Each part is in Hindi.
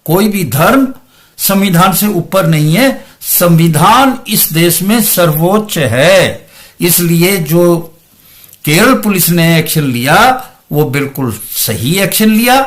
कोई भी धर्म संविधान से ऊपर नहीं है। संविधान इस देश में सर्वोच्च है। इसलिए जो केरल पुलिस ने एक्शन लिया वो बिल्कुल सही एक्शन लिया।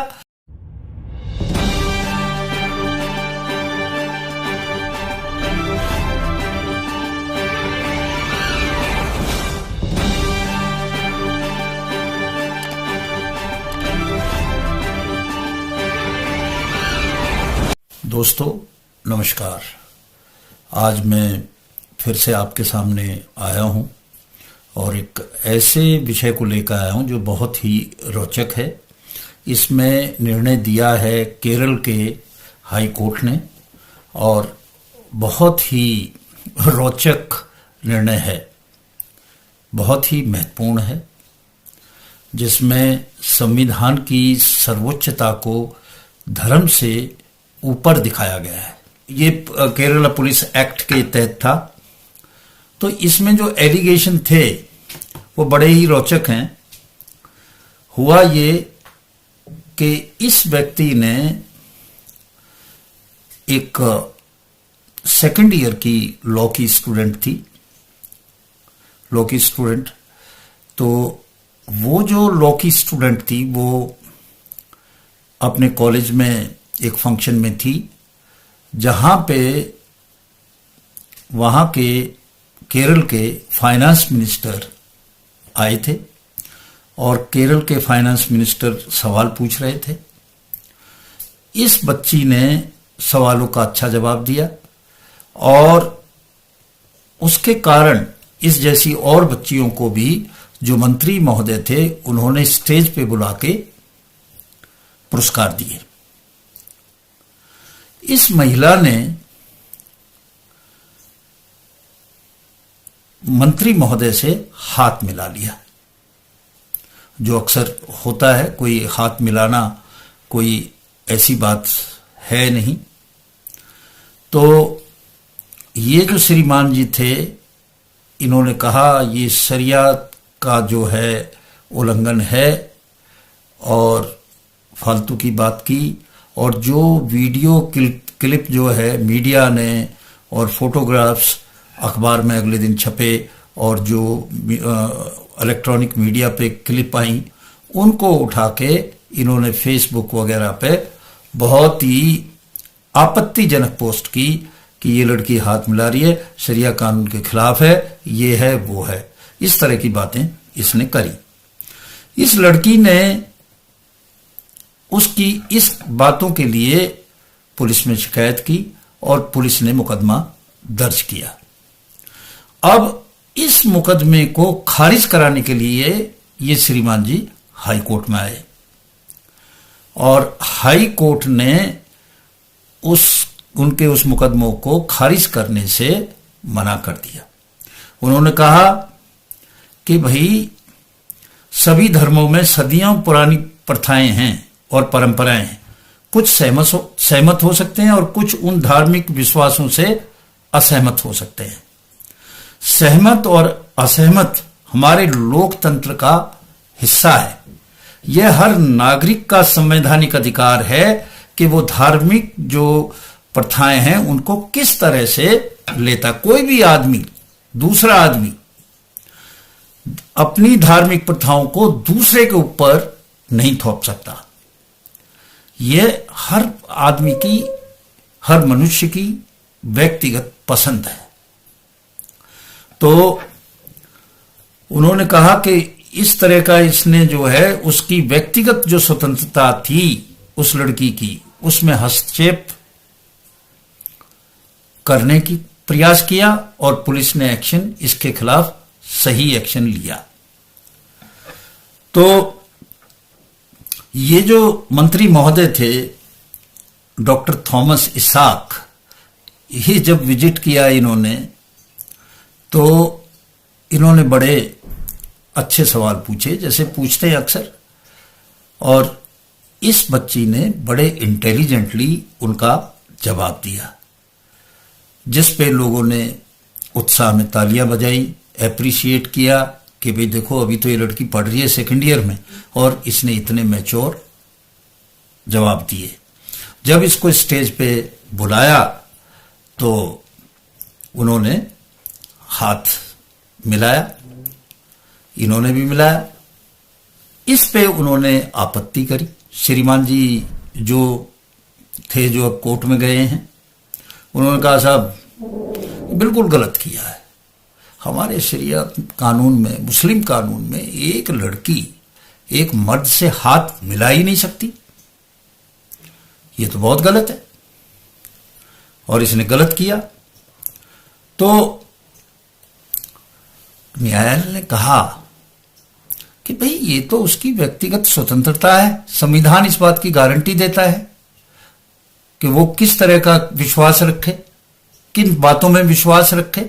दोस्तों नमस्कार। आज मैं फिर से आपके सामने आया हूं और एक ऐसे विषय को लेकर आया हूं जो बहुत ही रोचक है। इसमें निर्णय दिया है केरल के हाई कोर्ट ने और बहुत ही रोचक निर्णय है, बहुत ही महत्वपूर्ण है, जिसमें संविधान की सर्वोच्चता को धर्म से ऊपर दिखाया गया है। ये केरला पुलिस एक्ट के तहत था। तो इसमें जो एलिगेशन थे वो बड़े ही रोचक हैं। हुआ ये कि इस व्यक्ति ने एक सेकंड ईयर की लॉ की स्टूडेंट थी, लॉ की स्टूडेंट। तो वो जो लॉ की स्टूडेंट थी वो अपने कॉलेज में एक फंक्शन में थी जहां पे वहां के केरल के फाइनेंस मिनिस्टर आए थे और केरल के फाइनेंस मिनिस्टर सवाल पूछ रहे थे। इस बच्ची ने सवालों का अच्छा जवाब दिया और उसके कारण इस जैसी और बच्चियों को भी जो मंत्री महोदय थे उन्होंने स्टेज पे बुला के पुरस्कार दिए। इस महिला ने मंत्री महोदय से हाथ मिला लिया, जो अक्सर होता है। कोई हाथ मिलाना कोई ऐसी बात है नहीं। तो ये जो श्रीमान जी थे इन्होंने कहा ये शरियत का जो है उल्लंघन है और फालतू की बात की। और जो वीडियो क्लिप जो है मीडिया ने और फोटोग्राफ्स अखबार में अगले दिन छपे और जो इलेक्ट्रॉनिक मीडिया पे क्लिप आई उनको उठा के इन्होंने फेसबुक वगैरह पे बहुत ही आपत्तिजनक पोस्ट की कि ये लड़की हाथ मिला रही है, शरिया कानून के खिलाफ है, ये है वो है। इस तरह की बातें इसने करी। इस लड़की ने उसकी इस बातों के लिए पुलिस में शिकायत की और पुलिस ने मुकदमा दर्ज किया। अब इस मुकदमे को खारिज कराने के लिए ये श्रीमान जी हाई कोर्ट में आए और हाई कोर्ट ने उनके उस मुकदमों को खारिज करने से मना कर दिया। उन्होंने कहा कि भाई सभी धर्मों में सदियों पुरानी प्रथाएं हैं और परंपराएं हैं। कुछ सहमत हो सकते हैं और कुछ उन धार्मिक विश्वासों से असहमत हो सकते हैं। सहमत और असहमत हमारे लोकतंत्र का हिस्सा है। यह हर नागरिक का संवैधानिक अधिकार है कि वो धार्मिक जो प्रथाएं हैं उनको किस तरह से लेता। कोई भी आदमी, दूसरा आदमी अपनी धार्मिक प्रथाओं को दूसरे के ऊपर नहीं थोप सकता। यह हर आदमी की, हर मनुष्य की व्यक्तिगत पसंद है। तो उन्होंने कहा कि इस तरह का इसने जो है उसकी व्यक्तिगत जो स्वतंत्रता थी उस लड़की की, उसमें हस्तक्षेप करने की प्रयास किया और पुलिस ने एक्शन इसके खिलाफ सही एक्शन लिया। तो ये जो मंत्री महोदय थे डॉक्टर थॉमस इसाक, ये जब विजिट किया इन्होंने तो इन्होंने बड़े अच्छे सवाल पूछे जैसे पूछते हैं अक्सर, और इस बच्ची ने बड़े इंटेलिजेंटली उनका जवाब दिया, जिस पे लोगों ने उत्साह में तालियां बजाई, एप्रिशिएट किया कि भाई देखो अभी तो ये लड़की पढ़ रही है सेकंड ईयर में और इसने इतने मैच्योर जवाब दिए। जब इसको स्टेज पे बुलाया तो उन्होंने हाथ मिलाया, इन्होंने भी मिलाया। इस पे उन्होंने आपत्ति करी। श्रीमान जी जो थे, जो अब कोर्ट में गए हैं, उन्होंने कहा साहब बिल्कुल गलत किया है। हमारे शरीयत कानून में, मुस्लिम कानून में एक लड़की एक मर्द से हाथ मिला ही नहीं सकती, ये तो बहुत गलत है और इसने गलत किया। तो न्यायालय ने कहा कि भाई ये तो उसकी व्यक्तिगत स्वतंत्रता है, संविधान इस बात की गारंटी देता है कि वो किस तरह का विश्वास रखे, किन बातों में विश्वास रखे।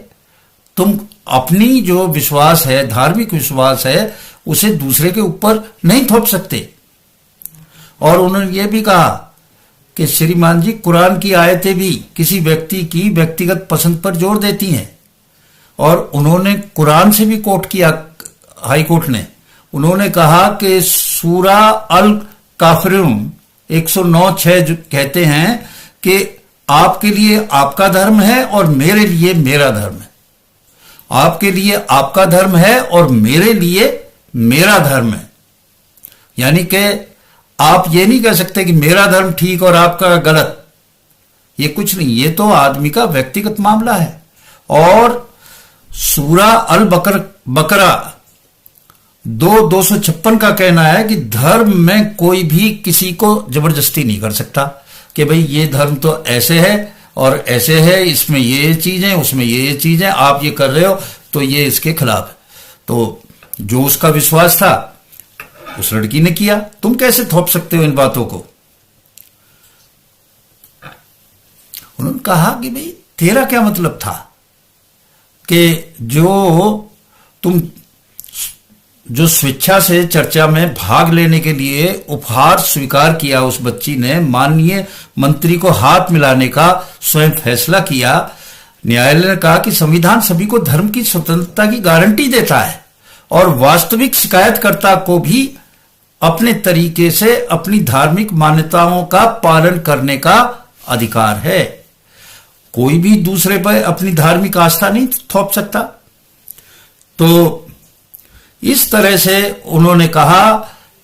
तुम अपनी जो विश्वास है, धार्मिक विश्वास है, उसे दूसरे के ऊपर नहीं थोप सकते। और उन्होंने ये भी कहा कि श्रीमान जी, कुरान की आयतें भी किसी व्यक्ति की व्यक्तिगत पसंद पर जोर देती हैं। और उन्होंने कुरान से भी कोट किया, हाई कोर्ट ने, उन्होंने कहा कि सूरा अल काफिरून 109:6 कहते हैं कि आपके लिए आपका धर्म है और मेरे लिए मेरा धर्म है। आपके लिए आपका धर्म है और मेरे लिए मेरा धर्म है। यानी कि आप ये नहीं कह सकते कि मेरा धर्म ठीक और आपका गलत, ये कुछ नहीं, ये तो आदमी का व्यक्तिगत मामला है। और सूरा अल बकरा 2:256 का कहना है कि धर्म में कोई भी किसी को जबरदस्ती नहीं कर सकता कि भाई ये धर्म तो ऐसे है और ऐसे है, इसमें ये चीज है, उसमें ये चीज है, आप ये कर रहे हो तो ये इसके खिलाफ है। तो जो उसका विश्वास था उस लड़की ने किया, तुम कैसे थोप सकते हो इन बातों को। उन्होंने कहा कि भाई तेरा क्या मतलब था कि जो स्वेच्छा से चर्चा में भाग लेने के लिए उपहार स्वीकार किया उस बच्ची ने, माननीय मंत्री को हाथ मिलाने का स्वयं फैसला किया। न्यायालय ने कहा कि संविधान सभी को धर्म की स्वतंत्रता की गारंटी देता है और वास्तविक शिकायतकर्ता को भी अपने तरीके से अपनी धार्मिक मान्यताओं का पालन करने का अधिकार है। कोई भी दूसरे पर अपनी धार्मिक आस्था नहीं थोप सकता। तो इस तरह से उन्होंने कहा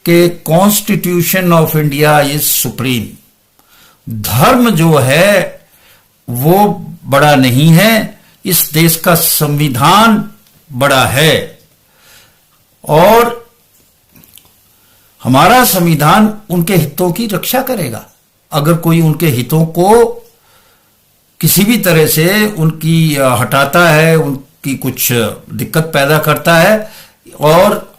कि constitution of India is supreme. धर्म जो है वो बड़ा नहीं है, इस देश का संविधान बड़ा है और हमारा संविधान उनके हितों की रक्षा करेगा। अगर कोई उनके हितों को किसी भी तरह से उनकी हटाता है, उनकी कुछ दिक्कत पैदा करता है, और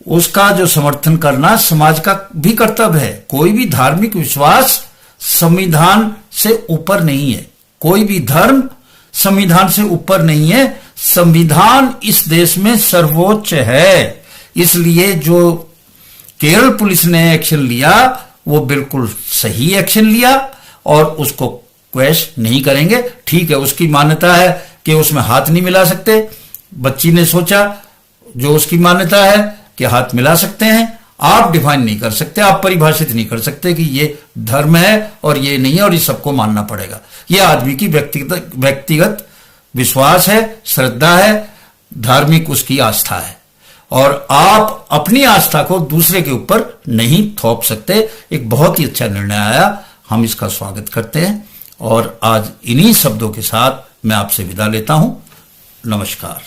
उसका जो समर्थन करना समाज का भी कर्तव्य है। कोई भी धार्मिक विश्वास संविधान से ऊपर नहीं है, कोई भी धर्म संविधान से ऊपर नहीं है। संविधान इस देश में सर्वोच्च है। इसलिए जो केरल पुलिस ने एक्शन लिया वो बिल्कुल सही एक्शन लिया और उसको क्वेश नहीं करेंगे। ठीक है, उसकी मान्यता है कि उसमें हाथ नहीं मिला सकते, बच्ची ने सोचा जो उसकी मान्यता है कि हाथ मिला सकते हैं। आप डिफाइन नहीं कर सकते, आप परिभाषित नहीं कर सकते कि ये धर्म है और ये नहीं है और ये सबको मानना पड़ेगा। ये आदमी की व्यक्तिगत विश्वास है, श्रद्धा है, धार्मिक उसकी आस्था है और आप अपनी आस्था को दूसरे के ऊपर नहीं थोप सकते। एक बहुत ही अच्छा निर्णय आया, हम इसका स्वागत करते हैं और आज इन्हीं शब्दों के साथ मैं आपसे विदा लेता हूं। नमस्कार।